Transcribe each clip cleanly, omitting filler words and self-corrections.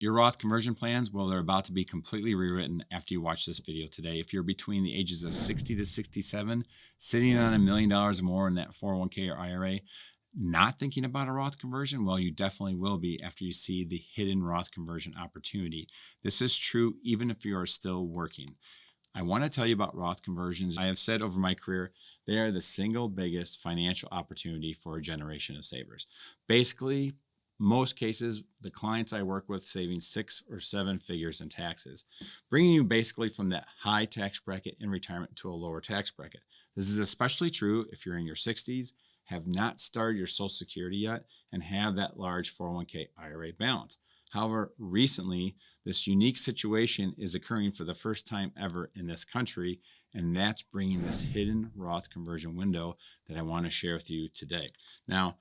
Your Roth conversion plans, well, they're about to be completely rewritten after you watch this video today. If you're between the ages of 60 to 67, sitting on $1 million or more in that 401k or IRA, not thinking about a Roth conversion, well, you definitely will be after you see the hidden Roth conversion opportunity. This is true even if you are still working. I want to tell you about Roth conversions. I have said over my career, they are the single biggest financial opportunity for a generation of savers. Basically, most cases, the clients I work with saving 6 or 7 figures in taxes, bringing you basically from that high tax bracket in retirement to a lower tax bracket. This is especially true if you're in your 60s, have not started your Social Security yet, and have that large 401k IRA balance. However, recently, this unique situation is occurring for the first time ever in this country, and that's bringing this hidden Roth conversion window that I want to share with you today. Now,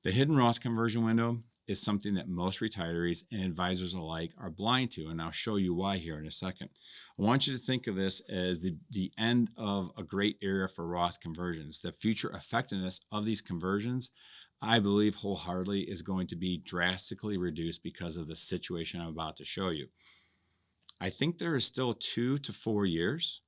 the hidden Roth conversion window is something that most retirees and advisors alike are blind to, and I'll show you why here in a second. I want you to think of this as the end of a great era for Roth conversions. The future effectiveness of these conversions, I believe wholeheartedly, is going to be drastically reduced because of the situation I'm about to show you. I think there is still 2 to 4 years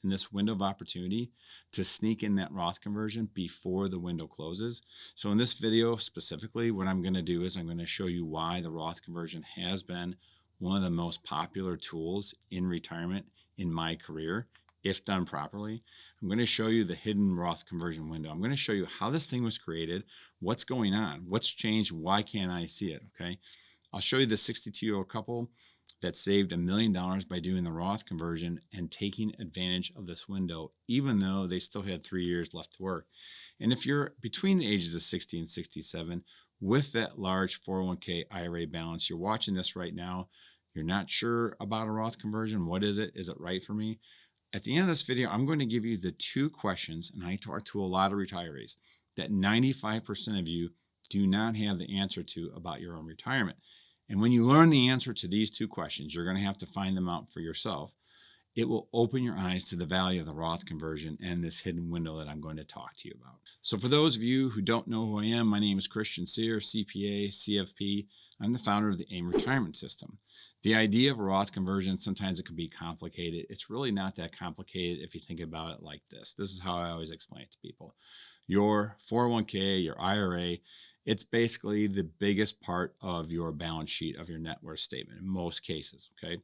in this window of opportunity to sneak in that Roth conversion before the window closes. So in this video specifically, what I'm going to do is I'm going to show you why the Roth conversion has been one of the most popular tools in retirement in my career, if done properly. I'm going to show you the hidden Roth conversion window. I'm going to show you how this thing was created, what's going on, what's changed, why can't I see it, okay? I'll show you the 62-year-old couple that saved $1 million by doing the Roth conversion and taking advantage of this window, even though they still had 3 years left to work. And if you're between the ages of 60 and 67 with that large 401k IRA balance, you're watching this right now, you're not sure about a Roth conversion. What is it? Is it right for me? At the end of this video, I'm going to give you the 2 questions, and I talk to a lot of retirees, that 95% of you do not have the answer to about your own retirement. And when you learn the answer to these 2 questions, you're going to have to find them out for yourself. It will open your eyes to the value of the Roth conversion and this hidden window that I'm going to talk to you about. So for those of you who don't know who I am, my name is Christian Sear, CPA, CFP. I'm the founder of the Aim Retirement System. The idea of a Roth conversion, sometimes it can be complicated. It's really not that complicated if you think about it like this. This is how I always explain it to people. Your 401k, your IRA, it's basically the biggest part of your balance sheet of your net worth statement in most cases, okay?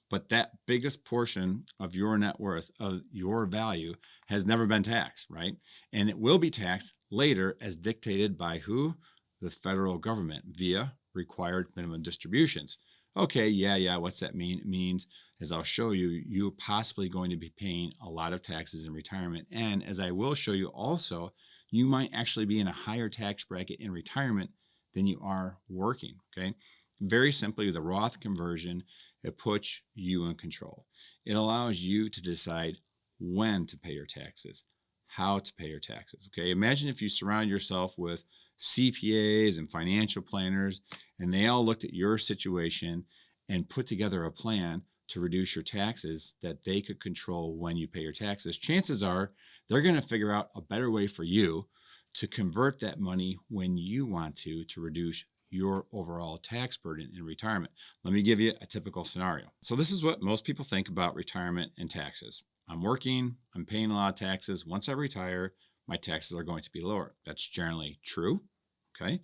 But that biggest portion of your net worth, of your value, has never been taxed, right? And it will be taxed later as dictated by who? The federal government via required minimum distributions. Okay, yeah, what's that mean? It means, as I'll show you, you're possibly going to be paying a lot of taxes in retirement. And as I will show you also, you might actually be in a higher tax bracket in retirement than you are working, okay? Very simply, the Roth conversion, it puts you in control. It allows you to decide when to pay your taxes, how to pay your taxes, okay? Imagine if you surround yourself with CPAs and financial planners, and they all looked at your situation and put together a plan to reduce your taxes that they could control when you pay your taxes. Chances are they're going to figure out a better way for you to convert that money when you want to reduce your overall tax burden in retirement. Let me give you a typical scenario. So this is what most people think about retirement and taxes. I'm working, I'm paying a lot of taxes. Once I retire, my taxes are going to be lower. That's generally true, okay,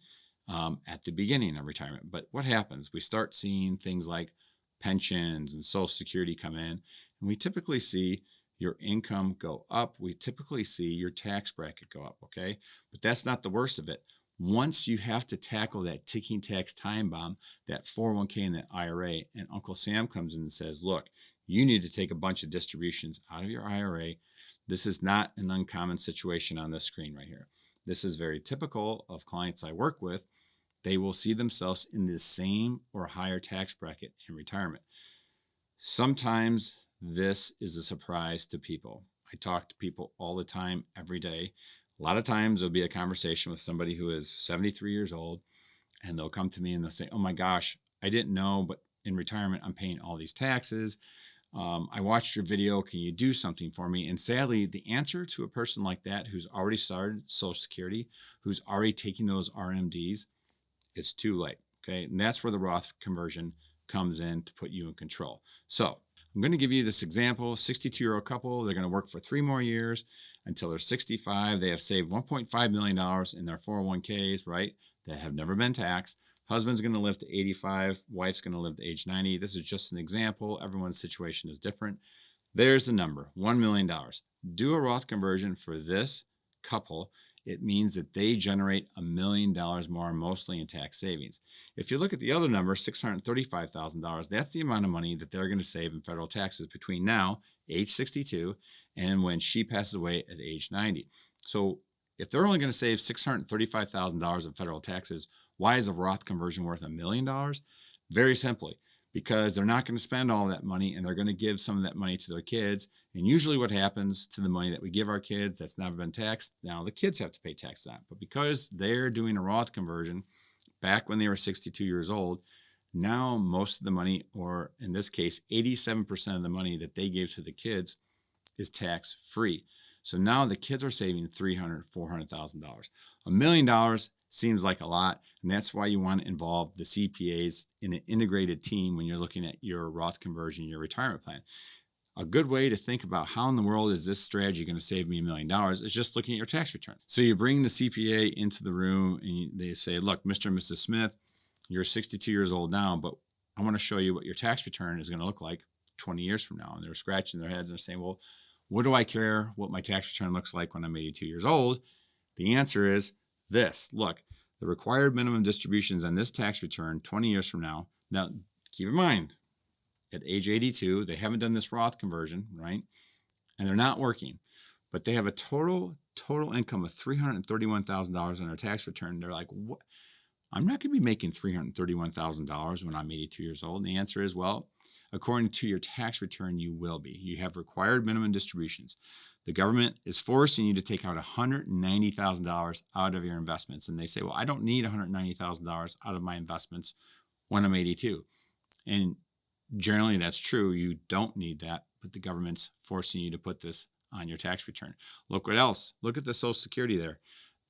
at the beginning of retirement. But what happens? We start seeing things like pensions and Social Security come in, and we typically see your income go up. We typically see your tax bracket go up, okay? But that's not the worst of it. Once you have to tackle that ticking tax time bomb, that 401k and that IRA, and Uncle Sam comes in and says, look, you need to take a bunch of distributions out of your IRA. This is not an uncommon situation on this screen right here. This is very typical of clients I work with. They will see themselves in the same or higher tax bracket in retirement. Sometimes this is a surprise to people. I talk to people all the time, every day. A lot of times there'll be a conversation with somebody who is 73 years old, and they'll come to me and they'll say, oh my gosh, I didn't know, but in retirement, I'm paying all these taxes. I watched your video. Can you do something for me? And sadly, the answer to a person like that who's already started Social Security, who's already taking those RMDs, it's too late, okay? And that's where the Roth conversion comes in to put you in control. So I'm going to give you this example. 62-year-old couple, they're going to work for 3 more years until they're 65. They have saved $1.5 million in their 401ks, right, that have never been taxed. Husband's going to live to 85. Wife's going to live to age 90. This is just an example. Everyone's situation is different. There's the number, $1 million. Do a Roth conversion for this couple. It means that they generate $1 million more, mostly in tax savings. If you look at the other number, $635,000, that's the amount of money that they're going to save in federal taxes between now, age 62, and when she passes away at age 90. So if they're only going to save $635,000 in federal taxes, why is a Roth conversion worth $1 million? Very simply, because they're not going to spend all that money and they're going to give some of that money to their kids. And usually what happens to the money that we give our kids that's never been taxed, now the kids have to pay tax on it. But because they're doing a Roth conversion back when they were 62 years old, now most of the money, or in this case, 87% of the money that they gave to the kids is tax free. So now the kids are saving $300,000, $400,000. $1 million seems like a lot, and that's why you want to involve the CPAs in an integrated team when you're looking at your Roth conversion, your retirement plan. A good way to think about how in the world is this strategy going to save me $1 million is just looking at your tax return. So you bring the CPA into the room and they say, look, Mr. and Mrs. Smith, you're 62 years old now, but I want to show you what your tax return is going to look like 20 years from now. And they're scratching their heads and they're saying, well, what do I care what my tax return looks like when I'm 82 years old? The answer is this. Look, the required minimum distributions on this tax return 20 years from now. Now, keep in mind, at age 82, they haven't done this Roth conversion, right? And they're not working, but they have a total income of $331,000 on their tax return. They're like, what? I'm not going to be making $331,000 when I'm 82 years old. And the answer is, well, according to your tax return, you will be. You have required minimum distributions. The government is forcing you to take out $190,000 out of your investments. And they say, well, I don't need $190,000 out of my investments when I'm 82. And generally, that's true. You don't need that, but the government's forcing you to put this on your tax return. Look what else. Look at the Social Security there.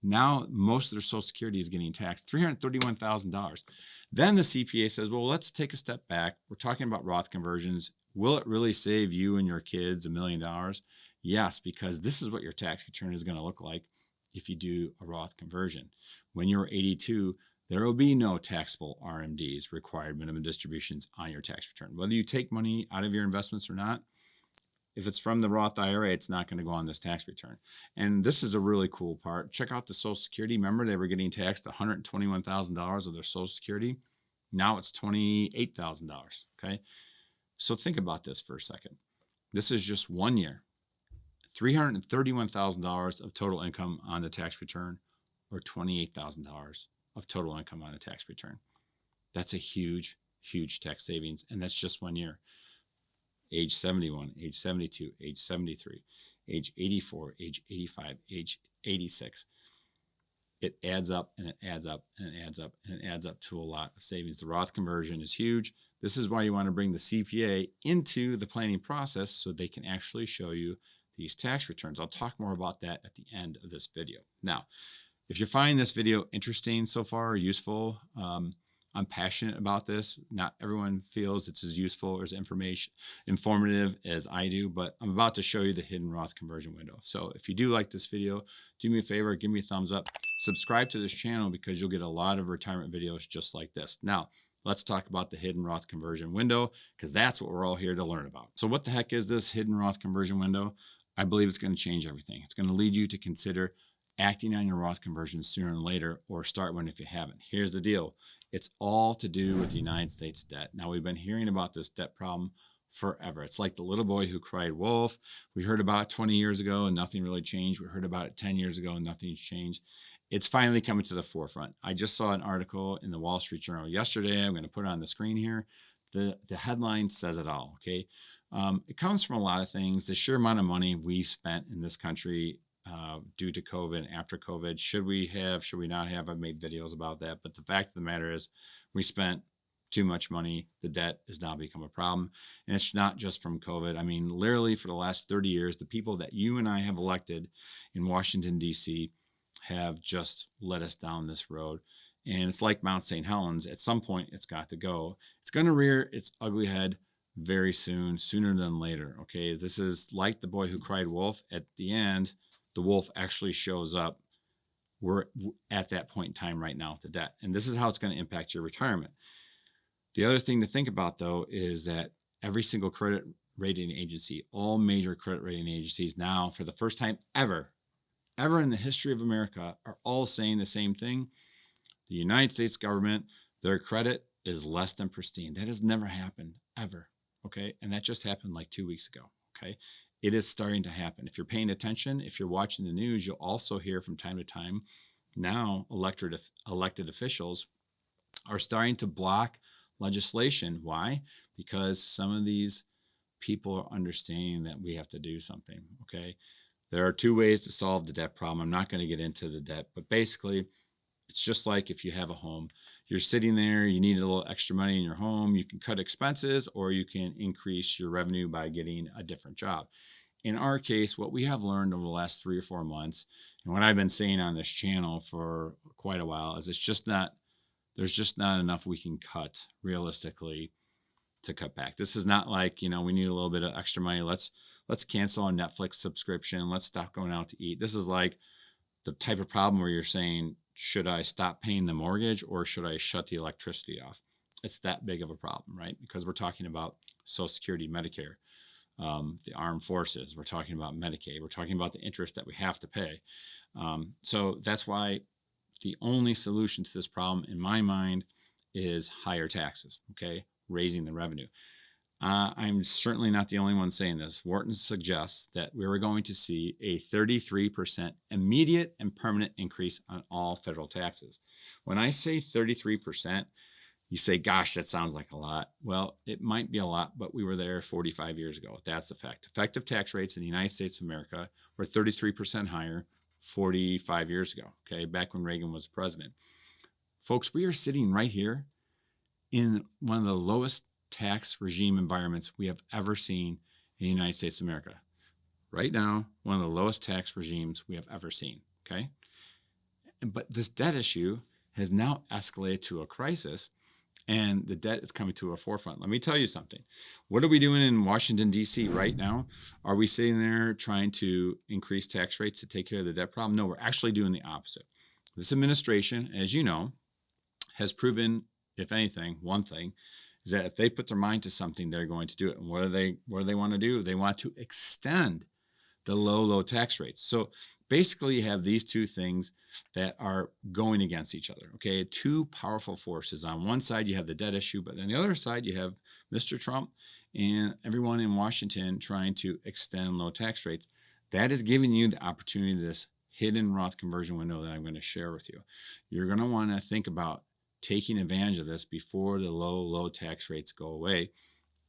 Now, most of their Social Security is getting taxed, $331,000. Then the CPA says, well, let's take a step back. We're talking about Roth conversions. Will it really save you and your kids $1 million? Yes, because this is what your tax return is going to look like if you do a Roth conversion. When you're 82, there will be no taxable RMDs, required minimum distributions, on your tax return. Whether you take money out of your investments or not, if it's from the Roth IRA, it's not going to go on this tax return. And this is a really cool part. Check out the Social Security. Remember, they were getting taxed $121,000 of their Social Security. Now it's $28,000, okay? So think about this for a second. This is just 1 year. $331,000 of total income on the tax return, or $28,000 of total income on a tax return. That's a huge, huge tax savings, and that's just 1 year. Age 71, age 72, age 73, age 84, age 85, age 86. It adds up and it adds up and it adds up and it adds up to a lot of savings. The Roth conversion is huge. This is why you want to bring the CPA into the planning process so they can actually show you these tax returns. I'll talk more about that at the end of this video. Now, if you're finding this video interesting so far or useful, I'm passionate about this. Not everyone feels it's as useful or as informative as I do, but I'm about to show you the hidden Roth conversion window. So if you do like this video, do me a favor, give me a thumbs up, subscribe to this channel because you'll get a lot of retirement videos just like this. Now, let's talk about the hidden Roth conversion window because that's what we're all here to learn about. So what the heck is this hidden Roth conversion window? I believe it's going to change everything. It's going to lead you to consider acting on your Roth conversion sooner than later, or start one if you haven't. Here's the deal. It's all to do with the United States debt. Now, we've been hearing about this debt problem forever. It's like the little boy who cried wolf. We heard about it 20 years ago and nothing really changed. We heard about it 10 years ago and nothing's changed. It's finally coming to the forefront. I just saw an article in the Wall Street Journal yesterday. I'm going to put it on the screen here. The headline says it all, okay? It comes from a lot of things. The sheer amount of money we spent in this country due to COVID and after COVID. Should we not have? I've made videos about that. But the fact of the matter is we spent too much money. The debt has now become a problem. And it's not just from COVID. I mean, literally for the last 30 years, the people that you and I have elected in Washington, D.C. have just led us down this road. And it's like Mount St. Helens. At some point, it's got to go. It's going to rear its ugly head very soon, sooner than later. Okay, this is like the boy who cried wolf. At the end, the wolf actually shows up. We're at that point in time right now with the debt. And this is how it's going to impact your retirement. The other thing to think about, though, is that every single credit rating agency, all major credit rating agencies now, for the first time ever in the history of America, are all saying the same thing. The United States government, their credit is less than pristine. That has never happened, ever. Okay. And that just happened like 2 weeks ago. Okay. It is starting to happen. If you're paying attention, if you're watching the news, you'll also hear from time to time now elected officials are starting to block legislation. Why? Because some of these people are understanding that we have to do something. Okay. There are two ways to solve the debt problem. I'm not going to get into the debt, but basically, it's just like if you have a home, you're sitting there, you need a little extra money in your home, you can cut expenses or you can increase your revenue by getting a different job. In our case, what we have learned over the last 3 or 4 months, and what I've been saying on this channel for quite a while, is there's just not enough we can cut realistically to cut back. This is not like, we need a little bit of extra money. Let's cancel a Netflix subscription. Let's stop going out to eat. This is like the type of problem where you're saying, should I stop paying the mortgage or should I shut the electricity off? It's that big of a problem, right? Because we're talking about Social Security, Medicare, the armed forces. We're talking about Medicaid. We're talking about the interest that we have to pay. So that's why the only solution to this problem, in my mind, is higher taxes, okay? Raising the revenue. I'm certainly not the only one saying this. Wharton suggests that we are going to see a 33% immediate and permanent increase on all federal taxes. When I say 33%, you say, gosh, that sounds like a lot. Well, it might be a lot, but we were there 45 years ago. That's the fact. Effective tax rates in the United States of America were 33% higher 45 years ago, okay, back when Reagan was president. Folks, we are sitting right here in one of the lowest tax regime environments we have ever seen in the United States of America. Right now, one of the lowest tax regimes we have ever seen, okay? But this debt issue has now escalated to a crisis, and the debt is coming to a forefront. Let me tell you something. What are we doing in Washington, D.C. right now? Are we sitting there trying to increase tax rates to take care of the debt problem? No, we're actually doing the opposite. This administration, as you know, has proven, if anything, one thing, is that if they put their mind to something, they're going to do it. And what do they want to do? They want to extend the low tax rates. So basically you have these two things that are going against each other, okay? Two powerful forces. On one side, you have the debt issue, but on the other side, you have Mr. Trump and everyone in Washington trying to extend low tax rates. That is giving you the opportunity to this hidden Roth conversion window that I'm going to share with you. You're going to want to think about taking advantage of this before the low tax rates go away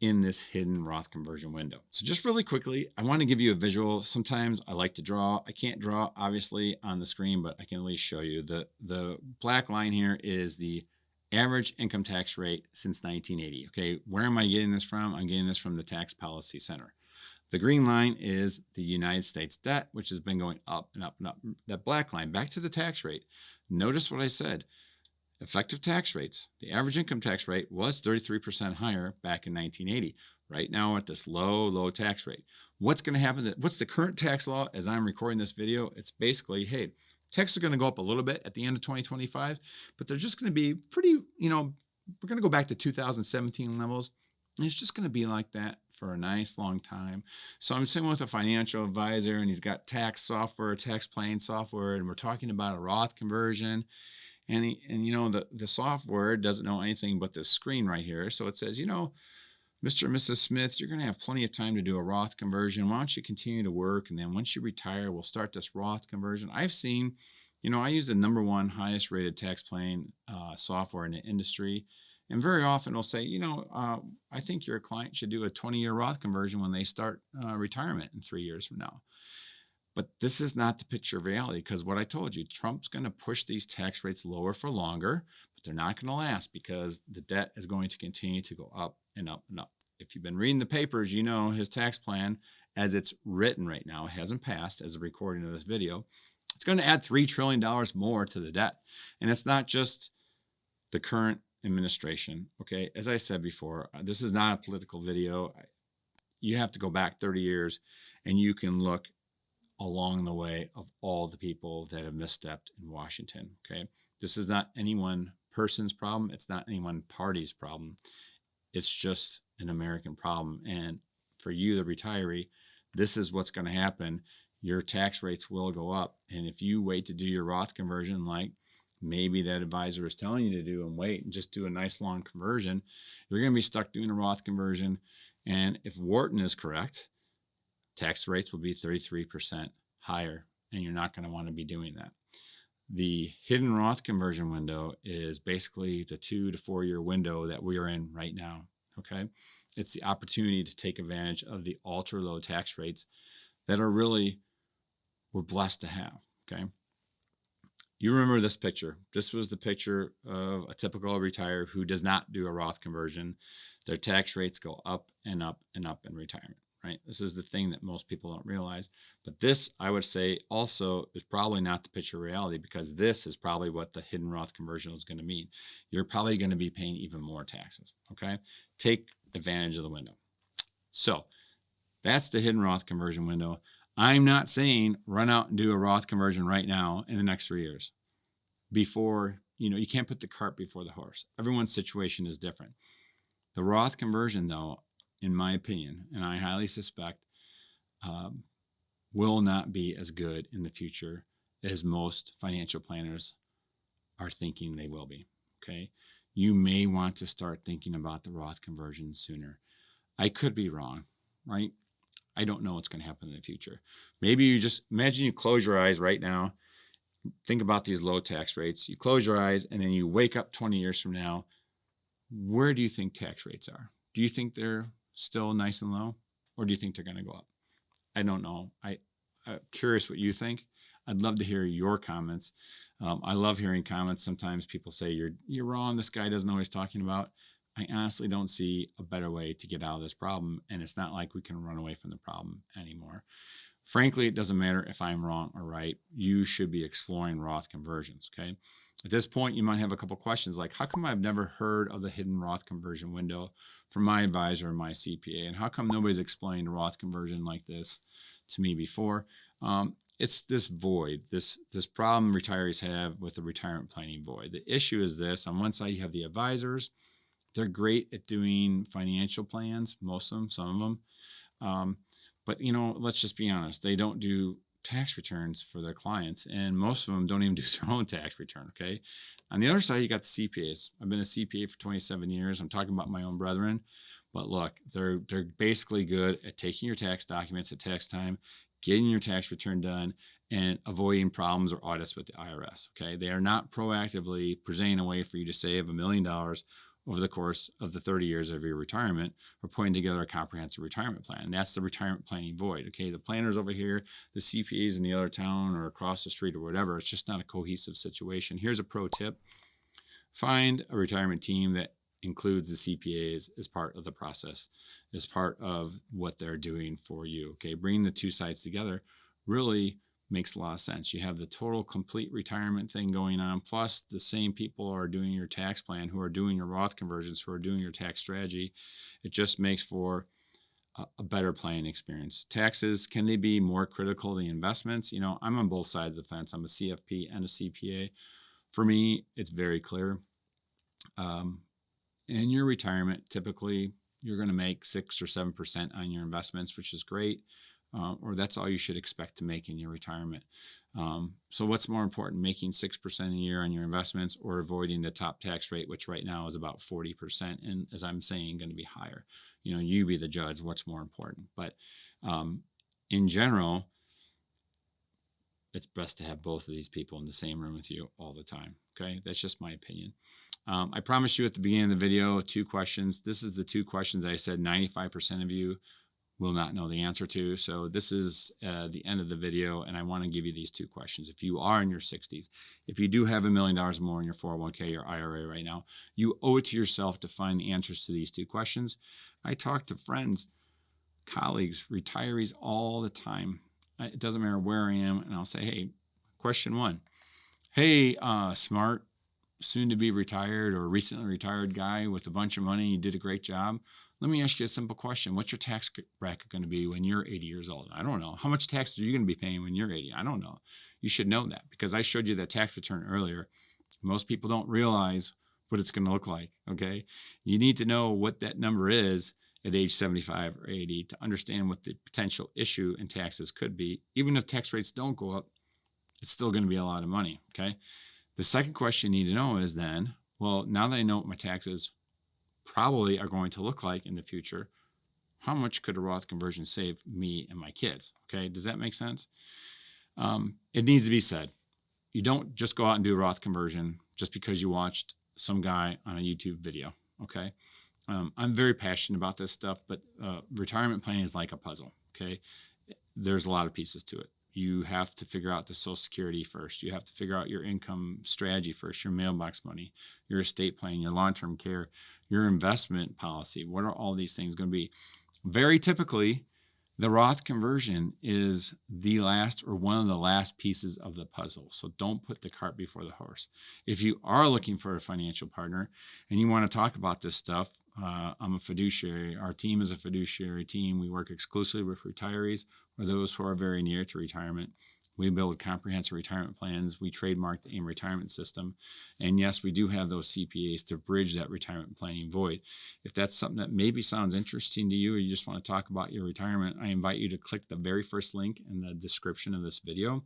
in this hidden Roth conversion window. So just really quickly, I want to give you a visual. Sometimes I like to draw. I can't draw obviously on the screen, but I can at least show you. The black line here is the average income tax rate since 1980. Okay, where am I getting this from? I'm getting this from the Tax Policy Center. The green line is the United States debt, which has been going up and up and up. That black line, back to the tax rate. Notice what I said. Effective tax rates. The average income tax rate was 33% higher back in 1980. Right now we're at this low tax rate. What's going to happen? What's the current tax law as I'm recording this video? It's basically, hey, taxes are going to go up a little bit at the end of 2025, but they're just going to be pretty, we're going to go back to 2017 levels. And it's just going to be like that for a nice long time. So I'm sitting with a financial advisor and he's got tax software, tax planning software, and we're talking about a Roth conversion. And the software doesn't know anything but this screen right here. So it says, Mr. and Mrs. Smith, you're going to have plenty of time to do a Roth conversion. Why don't you continue to work? And then once you retire, we'll start this Roth conversion. I've seen, I use the #1 highest rated tax planning software in the industry. And very often they'll say, I think your client should do a 20-year Roth conversion when they start retirement in 3 years from now. But this is not the picture of reality, because what I told you, Trump's going to push these tax rates lower for longer, but they're not going to last because the debt is going to continue to go up and up and up. If you've been reading the papers, his tax plan, as it's written right now, it hasn't passed as a recording of this video, it's going to add $3 trillion more to the debt. And it's not just the current administration, okay, as I said before, this is not a political video. You have to go back 30 years and you can look along the way of all the people that have misstepped in Washington, okay? This is not any one person's problem. It's not any one party's problem. It's just an American problem. And for you, the retiree, this is what's going to happen. Your tax rates will go up. And if you wait to do your Roth conversion, like maybe that advisor is telling you to do, and wait and just do a nice long conversion, you're going to be stuck doing a Roth conversion. And if Wharton is correct, tax rates will be 33% higher, and you're not going to want to be doing that. The hidden Roth conversion window is basically the 2 to 4 year window that we are in right now, okay? It's the opportunity to take advantage of the ultra low tax rates that we're blessed to have, okay? You remember this picture. This was the picture of a typical retirer who does not do a Roth conversion. Their tax rates go up and up and up in retirement, right? This is the thing that most people don't realize. But this, I would say, also is probably not the picture of reality, because this is probably what the hidden Roth conversion is going to mean. You're probably going to be paying even more taxes, okay? Take advantage of the window. So that's the hidden Roth conversion window. I'm not saying run out and do a Roth conversion right now in the next 3 years. Before, you can't put the cart before the horse. Everyone's situation is different. The Roth conversion, though, in my opinion, and I highly suspect, will not be as good in the future as most financial planners are thinking they will be, okay? You may want to start thinking about the Roth conversion sooner. I could be wrong, right? I don't know what's going to happen in the future. Maybe you just imagine you close your eyes right now. Think about these low tax rates. You close your eyes and then you wake up 20 years from now. Where do you think tax rates are? Do you think they're still nice and low, or do you think they're going to go up? I don't know. I'm curious what you think. I'd love to hear your comments. I love hearing comments. Sometimes people say, you're wrong. This guy doesn't know what he's talking about. I honestly don't see a better way to get out of this problem, and it's not like we can run away from the problem anymore. Frankly, it doesn't matter if I'm wrong or right. You should be exploring Roth conversions, okay? At this point, you might have a couple questions like, how come I've never heard of the hidden Roth conversion window from my advisor or my CPA? And how come nobody's explained a Roth conversion like this to me before? It's this void, this problem retirees have with the retirement planning void. The issue is this. On one side, you have the advisors. They're great at doing financial plans, most of them, some of them. But, let's just be honest. They don't do tax returns for their clients, and most of them don't even do their own tax return, okay? On the other side, you got the CPAs. I've been a CPA for 27 years. I'm talking about my own brethren. But look, they're basically good at taking your tax documents at tax time, getting your tax return done, and avoiding problems or audits with the IRS, okay? They are not proactively presenting a way for you to save $1 million over the course of the 30 years of your retirement, or putting together a comprehensive retirement plan. And that's the retirement planning void, okay? The planners over here, the CPAs in the other town or across the street or whatever, it's just not a cohesive situation. Here's a pro tip. Find a retirement team that includes the CPAs as part of the process, as part of what they're doing for you, okay? Bringing the two sides together really makes a lot of sense. You have the total complete retirement thing going on, plus the same people are doing your tax plan, who are doing your Roth conversions, who are doing your tax strategy. It just makes for a better planning experience. Taxes, can they be more critical than investments? I'm on both sides of the fence. I'm a CFP and a CPA. For me, it's very clear. In your retirement, typically you're going to make 6 or 7% on your investments, which is great. Or that's all you should expect to make in your retirement. So what's more important, making 6% a year on your investments, or avoiding the top tax rate, which right now is about 40%, and as I'm saying, going to be higher? You be the judge. What's more important? But in general, it's best to have both of these people in the same room with you all the time. Okay, that's just my opinion. I promised you at the beginning of the video 2 questions. This is the 2 questions I said 95% of you will not know the answer to. So this is the end of the video, and I want to give you these 2 questions. If you are in your 60s, if you do have $1 million more in your 401k or IRA right now, you owe it to yourself to find the answers to these 2 questions. I talk to friends, colleagues, retirees all the time. It doesn't matter where I am, and I'll say, hey, question 1. Hey, smart soon to be retired or recently retired guy with a bunch of money and you did a great job, let me ask you a simple question. What's your tax bracket going to be when you're 80 years old? I don't know. How much tax are you going to be paying when you're 80? I don't know. You should know that because I showed you that tax return earlier. Most people don't realize what it's going to look like, okay? You need to know what that number is at age 75 or 80 to understand what the potential issue in taxes could be. Even if tax rates don't go up, it's still going to be a lot of money, okay? The second question you need to know is then, well, now that I know what my taxes probably are going to look like in the future, how much could a Roth conversion save me and my kids, okay? Does that make sense? It needs to be said. You don't just go out and do a Roth conversion just because you watched some guy on a YouTube video, okay? I'm very passionate about this stuff, but retirement planning is like a puzzle, okay? There's a lot of pieces to it. You have to figure out the Social Security first. You have to figure out your income strategy first, your mailbox money, your estate plan, your long-term care, your investment policy. What are all these things going to be? Very typically, the Roth conversion is the last or one of the last pieces of the puzzle. So don't put the cart before the horse. If you are looking for a financial partner and you want to talk about this stuff, I'm a fiduciary. Our team is a fiduciary team. We work exclusively with retirees or those who are very near to retirement. We build comprehensive retirement plans. We trademark the Aim Retirement System. And yes, we do have those CPAs to bridge that retirement planning void. If that's something that maybe sounds interesting to you or you just want to talk about your retirement, I invite you to click the very first link in the description of this video.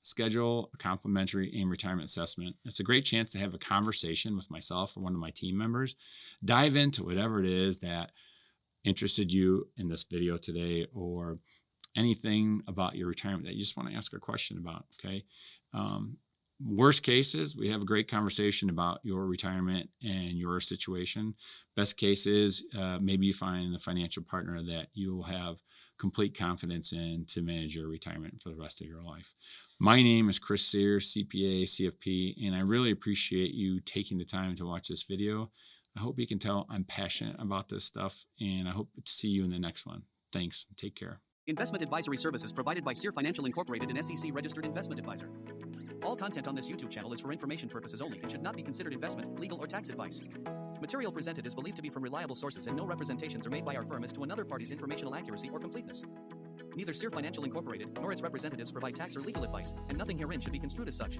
Schedule a complimentary Aim Retirement Assessment. It's a great chance to have a conversation with myself or one of my team members. Dive into whatever it is that interested you in this video today or anything about your retirement that you just want to ask a question about, okay? Worst cases, we have a great conversation about your retirement and your situation. Best case is maybe you find a financial partner that you will have complete confidence in to manage your retirement for the rest of your life. My name is Chris Sears, CPA, CFP, and I really appreciate you taking the time to watch this video. I hope you can tell I'm passionate about this stuff, and I hope to see you in the next one. Thanks. Take care. Investment advisory services provided by Sear Financial Incorporated, an SEC-registered investment advisor. All content on this YouTube channel is for information purposes only and should not be considered investment, legal, or tax advice. Material presented is believed to be from reliable sources and no representations are made by our firm as to another party's informational accuracy or completeness. Neither Sear Financial Incorporated nor its representatives provide tax or legal advice, and nothing herein should be construed as such.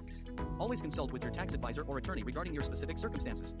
Always consult with your tax advisor or attorney regarding your specific circumstances.